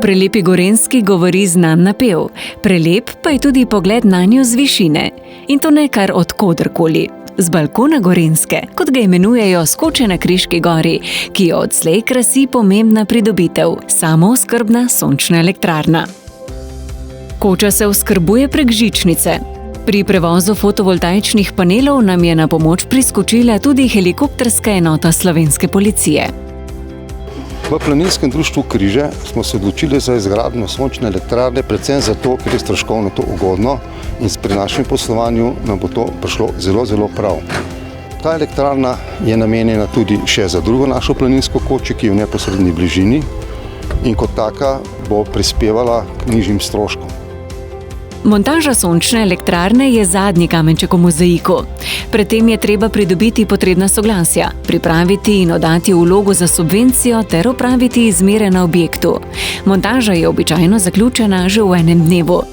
prelepi Gorenjski govori znan napev, prelep pa je tudi pogled nanjo z višine. In to ne kar od koderkoli. Z balkona Gorenjske, kot ga imenujejo skoče na Kriški gori, ki jo odslej krasi pomembna pridobitev – samooskrbna sončna elektrarna. Koča se oskrbuje prek žičnice. Pri prevozu fotovoltaičnih panelov nam je na pomoč priskočila tudi helikopterska enota slovenske policije. V Planinskem društvu Križe smo se odločili za izgradnjo sončne elektrarne, predvsem zato, ker je stroškovno to ugodno in pri našem poslovanju nam bo to prišlo zelo, zelo prav. Ta elektrarna je namenjena tudi še za drugo našo planinsko kočo, ki je v neposredni bližini in kot taka bo prispevala k nižjim stroškom. Montaža sončne elektrarne je zadnji kamenček v mozaiku. Pred tem je treba pridobiti potrebna soglasja, pripraviti in oddati vlogo za subvencijo ter opraviti izmere na objektu. Montaža je običajno zaključena že v enem dnevu.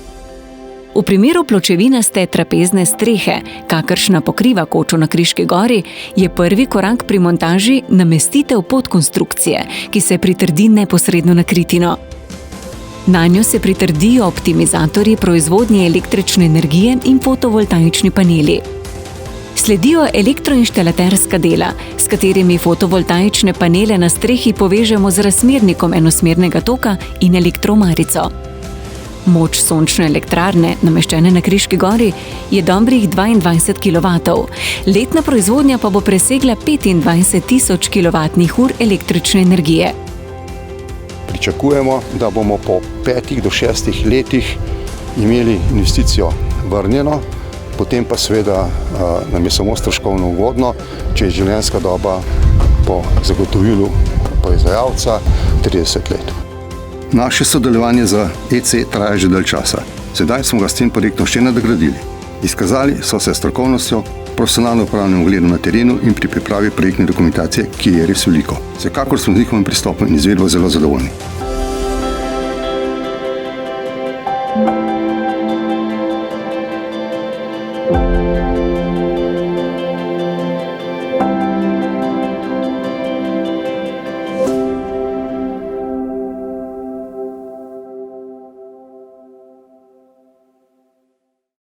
V primeru pločevinaste trapezne strehe, kakršna pokriva kočo na Kriški gori, je prvi korak pri montaži namestitev podkonstrukcije, ki se pritrdi neposredno na kritino. Nanjo se pritrdijo optimizatorji proizvodnje električne energije in fotovoltaični paneli. Sledijo elektroinštalaterska dela, s katerimi fotovoltaične panele na strehi povežemo z razmernikom enosmernega toka in elektromarico. Moč sončne elektrarne, nameščene na Kriški gori, je dobrih 22 kilovatov. Letna proizvodnja pa bo presegla 25.000 kilovatnih ur električne energije. Pričakujemo, da bomo po 5 do 6 letih imeli investicijo vrnjeno, potem pa seveda nam je samo stroškovno ugodno, če je življenjska doba po zagotovilu proizvajalca 30 let. Naše sodelovanje z EC traja že dalj časa. Sedaj smo ga s tem projektom še nadgradili. Izkazali so se strokovnostjo, profesionalno upravljanjem ugledom na terenu in pri pripravi projektne dokumentacije, ki je res veliko. Vsekakor smo z njihovim pristopom in izvedbo zelo zadovoljni.